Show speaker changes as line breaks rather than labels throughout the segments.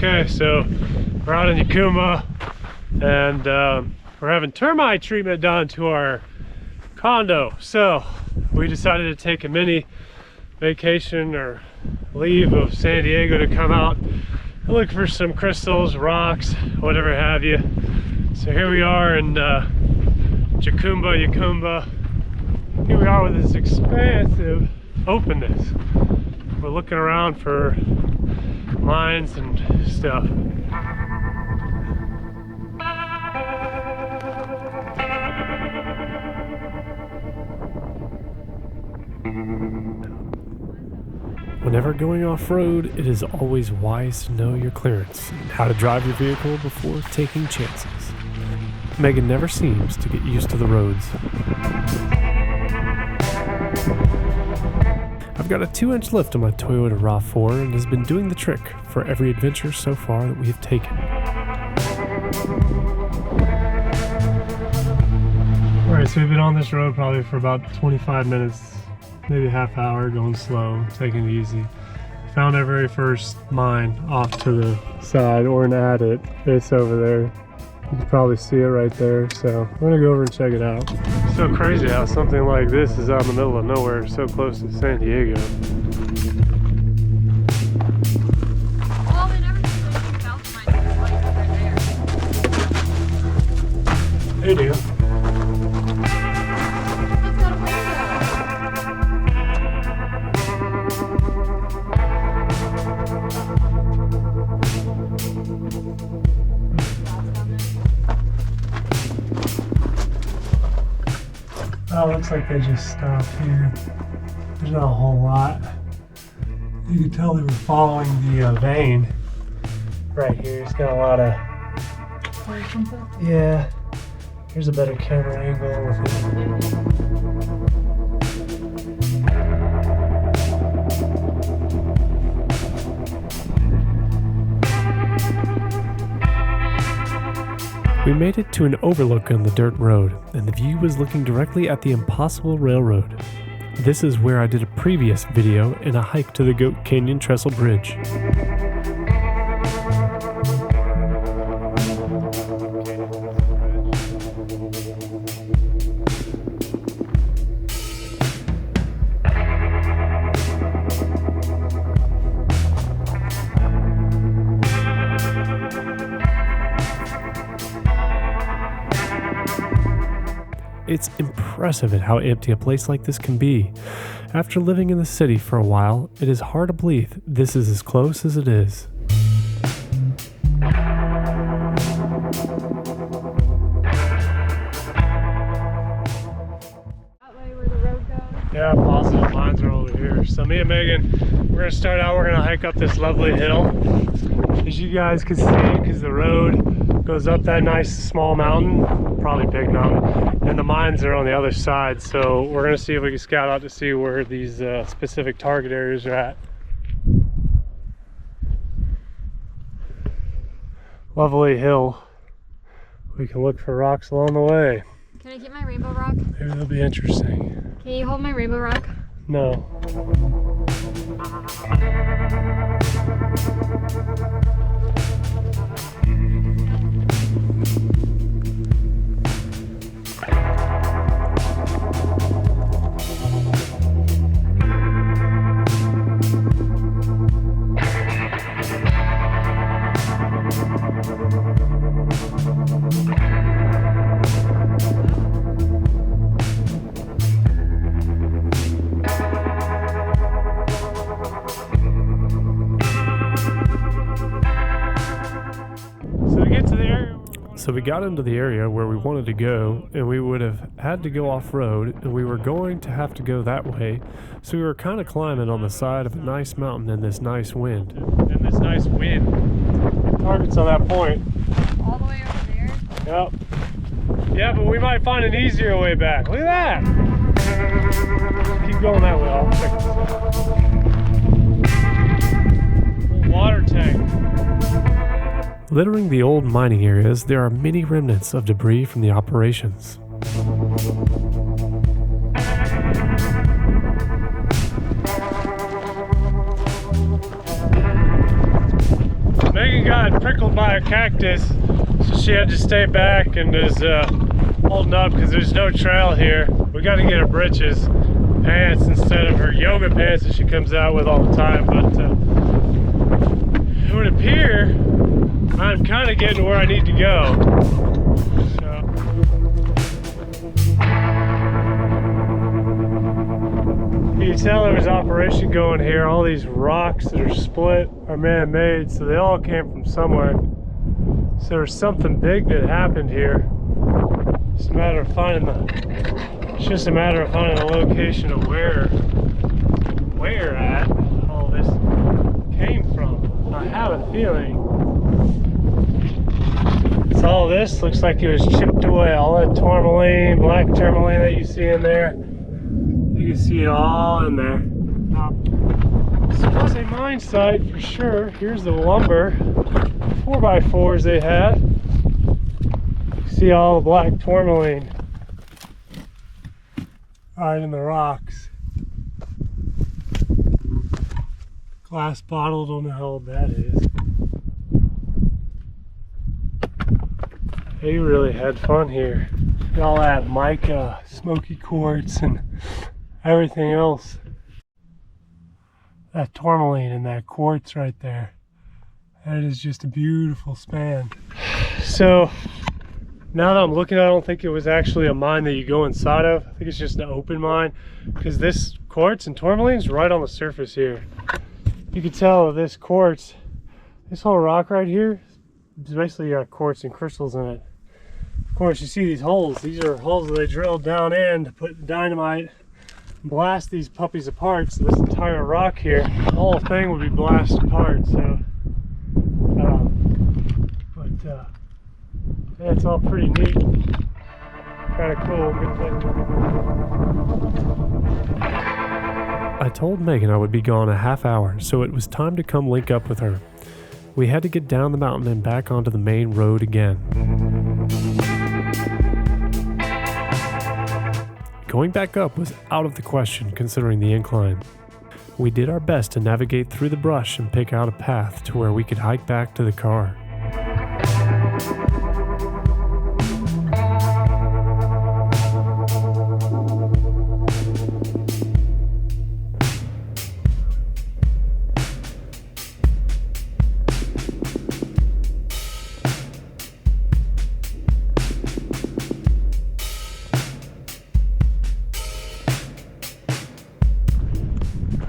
Okay, so we're out in Jacumba, and we're having termite treatment done to our condo. So we decided to take a mini vacation or leave of San Diego to come out and look for some crystals, rocks, whatever have you. So here we are in Jacumba. Here we are with this expansive openness. We're looking around for mines and stuff.
Whenever going off-road, it is always wise to know your clearance and how to drive your vehicle before taking chances. Megan never seems to get used to the roads. I've got a 2-inch lift on my Toyota RAV4 and has been doing the trick for every adventure so far that we have taken.
Alright, so we've been on this road probably for about 25 minutes, maybe a half hour, going slow, taking it easy. Found our very first mine off to the side, or an adit. It's over there. You can probably see it right there, so we're gonna go over and check it out. It's so crazy how something like this is out in the middle of nowhere, so close to San Diego.
Well, they never do anything south of mine, like right there.
They do.
It's got a window.
Oh, looks like they just stopped here. There's not a whole lot. You can tell they were following the vein right here. It's got a lot of... Yeah. Here's a better camera angle with it.
We made it to an overlook on the dirt road, and the view was looking directly at the Impossible Railroad. This is where I did a previous video in a hike to the Goat Canyon Trestle Bridge. It's impressive at how empty a place like this can be. After living in the city for a while, it is hard to believe this is as close as it is.
That way where the road goes.
Yeah, positive lines are over here. So me and Megan, we're gonna start out, we're gonna hike up this lovely hill. As you guys can see, because the road goes up that nice small mountain, probably big mountain, and the mines are on the other side. So we're gonna see if we can scout out to see where these specific target areas are at. Lovely hill. We can look for rocks along the way.
Can I get my rainbow rock?
Maybe it'll be interesting.
Can you hold my rainbow rock?
No. So we got into the area where we wanted to go, and we would have had to go off-road, and we were going to have to go that way. So we were kind of climbing on the side of a nice mountain in this nice wind. Target's on that point.
All the way over there?
Yep. Yeah, but we might find an easier way back. Look at that! Keep going that way. I'll check this out. Water tank.
Littering the old mining areas, there are many remnants of debris from the operations.
Megan got prickled by a cactus, so she had to stay back and is holding up because there's no trail here. We got to get her britches, pants instead of her yoga pants that she comes out with all the time. But it would appear I'm kind of getting where I need to go. So. You can tell there was operation going here. All these rocks that are split are man-made, so they all came from somewhere. So there's something big that happened here. It's just a matter of finding the location of where at all this came from. I have a feeling it's all this. Looks like it was chipped away. All that tourmaline, black tourmaline that you see in there. You can see it all in there. This was a mine site for sure. Here's the lumber, 4x4s they had. You see all the black tourmaline right in the rocks. Glass bottle, don't know how old that is. They really had fun here. All that mica, smoky quartz, and everything else. That tourmaline and that quartz right there. That is just a beautiful span. So now that I'm looking at it, I don't think it was actually a mine that you go inside of. I think it's just an open mine because this quartz and tourmaline is right on the surface here. You can tell this quartz, this whole rock right here, is basically got quartz and crystals in it. Of course, you see these holes. These are holes that they drilled down in to put dynamite, blast these puppies apart. So this entire rock here, the whole thing would be blasted apart. So, yeah, it's all pretty neat. Kind of cool. Good thing.
I told Megan I would be gone a half hour, so it was time to come link up with her. We had to get down the mountain and back onto the main road again. Going back up was out of the question considering the incline. We did our best to navigate through the brush and pick out a path to where we could hike back to the car.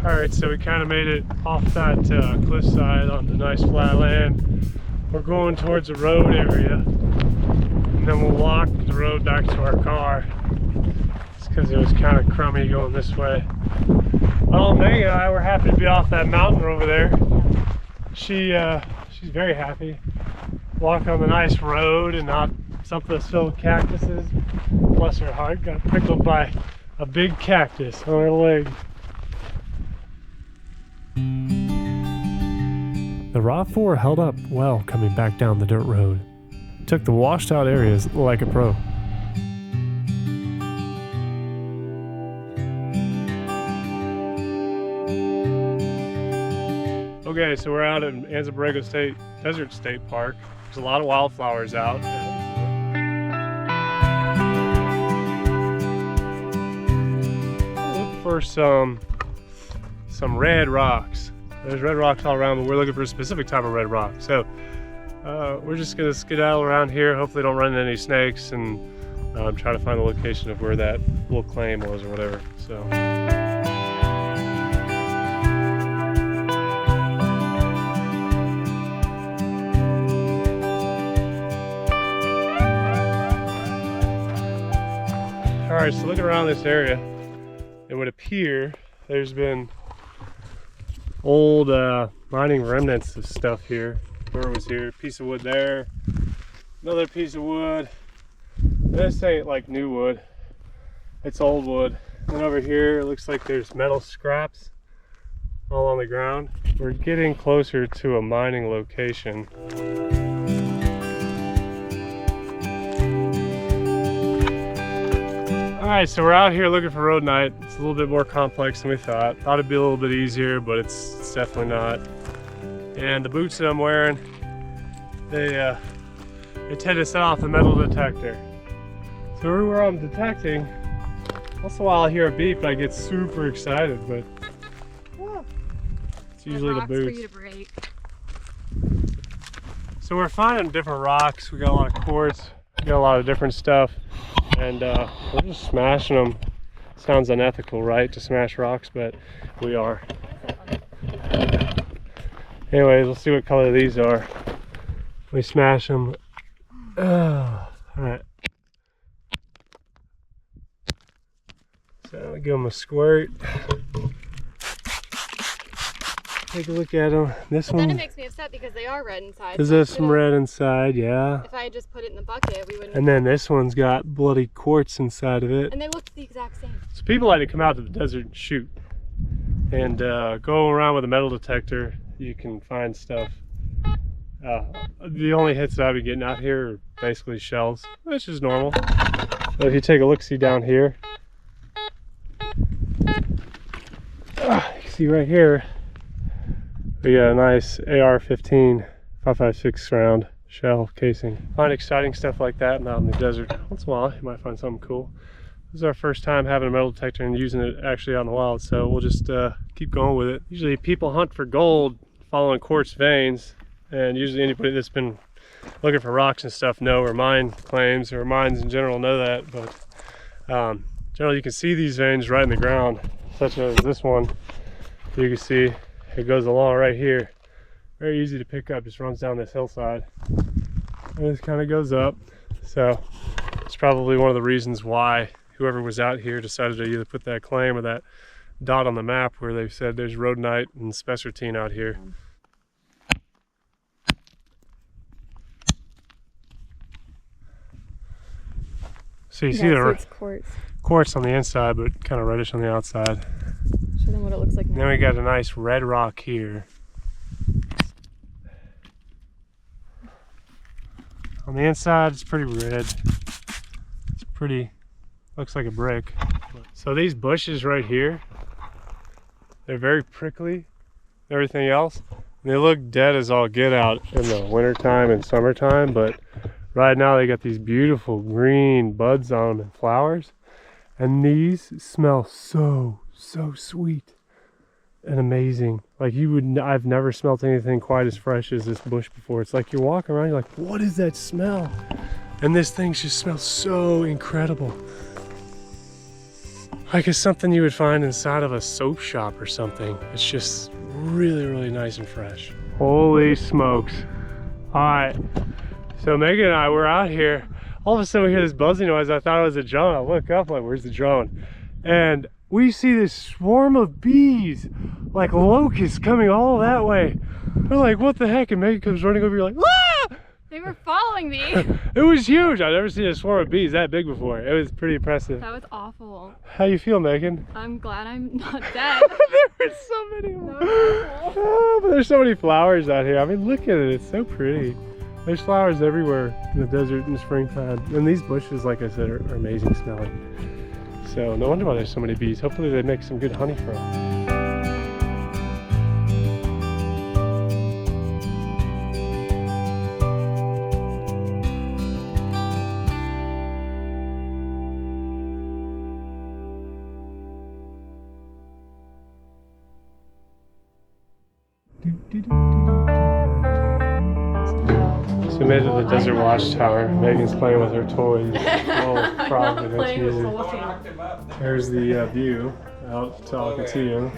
Alright, so we kind of made it off that cliffside on the nice flat land. We're going towards the road area, and then we'll walk the road back to our car. It's because it was kind of crummy going this way. Well, Megan and I were happy to be off that mountain over there. She's very happy. Walk on the nice road and not something that's filled with cactuses. Bless her heart, got prickled by a big cactus on her leg.
The RAV4 held up well coming back down the dirt road. Took the washed out areas like a pro.
Okay, so we're out in Anza-Borrego Desert State Park. There's a lot of wildflowers out. Look for some red rocks. There's red rocks all around, but we're looking for a specific type of red rock. So we're just gonna skedaddle around here. Hopefully don't run into any snakes, and try to find the location of where that little claim was or whatever. So. All right, so looking around this area, it would appear there's been old mining remnants of stuff here. Where was here? Piece of wood there, another piece of wood. This ain't like new wood, it's old wood. And over here it looks like there's metal scraps all on the ground. We're getting closer to a mining location. Alright, so we're out here looking for rhodonite. It's a little bit more complex than we thought. Thought it'd be a little bit easier, but it's definitely not. And the boots that I'm wearing, they tend to set off the metal detector. So everywhere I'm detecting, once in a while I hear a beep and I get super excited, but it's usually the
rocks for
boots.
you to break.
So we're finding different rocks. We got a lot of quartz, we got a lot of different stuff, and we're just smashing them. Sounds unethical, right, to smash rocks, but we are. Anyways, let's see what color these are. We smash them. All right. So give them a squirt. Take a look at them. This
But
one.
then it makes me upset because they are red inside.
Because there's some red inside, yeah.
If I had just put it in the bucket, we wouldn't.
And then this one's got bloody quartz inside of it.
And they look the exact same.
So people like to come out to the desert and shoot. And go around with a metal detector. You can find stuff. The only hits that I've been getting out here are basically shells, which is normal. But if you take a look-see down here, you can see right here, we got a nice AR-15 5.56 round shell casing. Find exciting stuff like that out in the desert. Once in a while, you might find something cool. This is our first time having a metal detector and using it actually out in the wild, so we'll just keep going with it. Usually people hunt for gold following quartz veins, and usually anybody that's been looking for rocks and stuff know, or mine claims, or mines in general know that, but generally you can see these veins right in the ground, such as this one. You can see it goes along right here. Very easy to pick up, just runs down this hillside. And this kind of goes up. So it's probably one of the reasons why whoever was out here decided to either put that claim or that dot on the map where they said there's rhodonite and spessartine out here. So you see the
it's quartz.
quartz on the inside, but kind of reddish on the outside.
Show them what it looks like now.
Then we got a nice red rock here. On the inside, it's pretty red. It's pretty, looks like a brick. So these bushes right here, they're very prickly, everything else. And they look dead as all get out in the wintertime and summertime, but right now they got these beautiful green buds on them and flowers. And these smell so sweet and amazing. Like I've never smelled anything quite as fresh as this bush before. It's like you're walking around, you're like, what is that smell? And this thing just smells so incredible. Like it's something you would find inside of a soap shop or something. It's just really nice and fresh. Holy smokes. All right, so Megan and I were out here. All of a sudden we hear this buzzing noise. I thought it was a drone. I look up, like, where's the drone? And we see this swarm of bees, like locusts, coming all that way. We're like, what the heck? And Megan comes running over here like, ah!
They were following me.
It was huge. I've never seen a swarm of bees that big before. It was pretty impressive.
That was awful.
How you feel, Megan?
I'm glad I'm not dead.
There were so many. Oh, but there's so many flowers out here. I mean, look at it. It's so pretty. There's flowers everywhere in the desert in the springtime. And these bushes, like I said, are amazing smelling. So no wonder why there's so many bees. Hopefully they make some good honey from them. So we made it to the desert watchtower. Megan's playing with her toys. Oh, probably that's music. There's the view out to Alcatillo.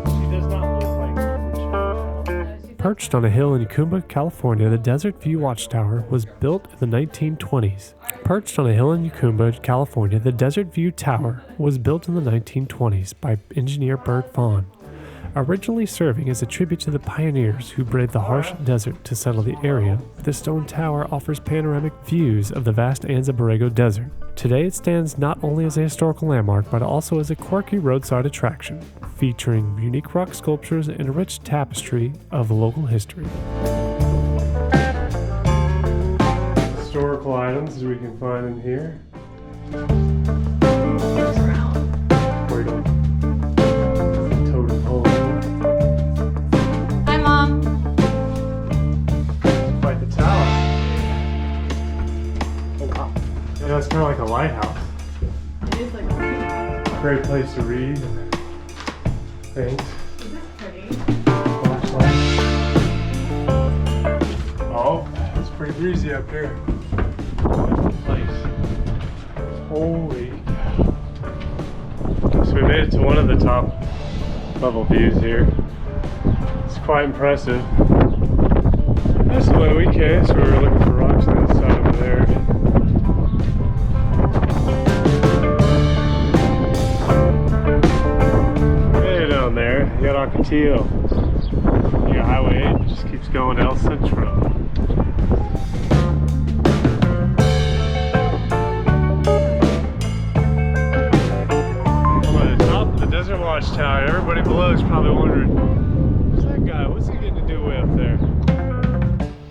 She does not look like.
Perched on a hill in Jacumba, California, the Desert View Watchtower was built in the 1920s. Perched on a hill in Jacumba, California, the Desert View Tower was built in the 1920s by engineer Bert Vaughn, originally serving as a tribute to the pioneers who braved the harsh desert to settle the area. The stone tower offers panoramic views of the vast Anza Borrego Desert. Today it stands not only as a historical landmark, but also as a quirky roadside attraction, featuring unique rock sculptures and a rich tapestry of local history.
Historical items we can find in here.
Hi, Mom.
Great place to read. Paint.
Is this pretty?
Flashlight. Oh, it's pretty breezy up here. Place. Holy cow. So we made it to one of the top level views here. It's quite impressive. That's the way we came, so we were looking for rocks on that side over there. Way down there, you got Ocotillo. You got Highway 8, it just keeps going to El Centro. I'm at the top of the Desert Watchtower. Everybody below is probably wondering, who's that guy? What's he getting to do way up there?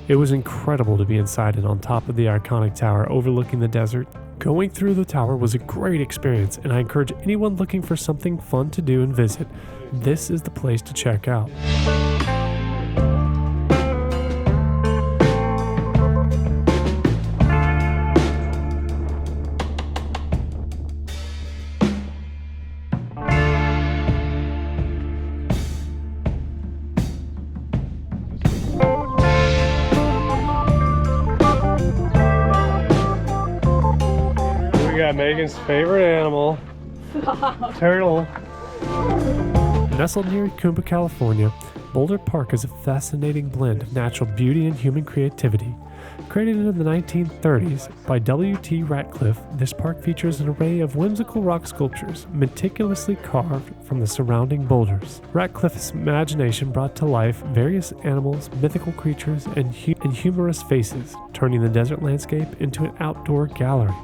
It was incredible to be inside and on top of the iconic tower overlooking the desert. Going through the tower was a great experience, and I encourage anyone looking for something fun to do and visit. This is the place to check out.
We got Megan's favorite animal, turtle.
Nestled near Jacumba, California, Boulder Park is a fascinating blend of natural beauty and human creativity. Created in the 1930s by W.T. Ratcliffe, this park features an array of whimsical rock sculptures meticulously carved from the surrounding boulders. Ratcliffe's imagination brought to life various animals, mythical creatures, and humorous faces, turning the desert landscape into an outdoor gallery.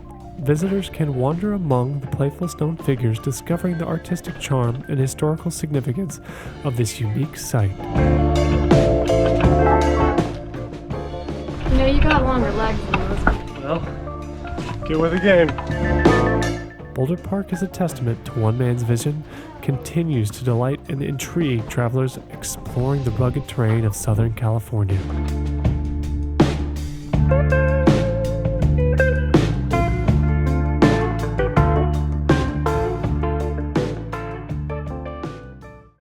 Visitors can wander among the playful stone figures, discovering the artistic charm and historical significance of this unique site.
You know, you got longer legs than those.
Well, get with the game.
Boulder Park is a testament to one man's vision, continues to delight and intrigue travelers exploring the rugged terrain of Southern California.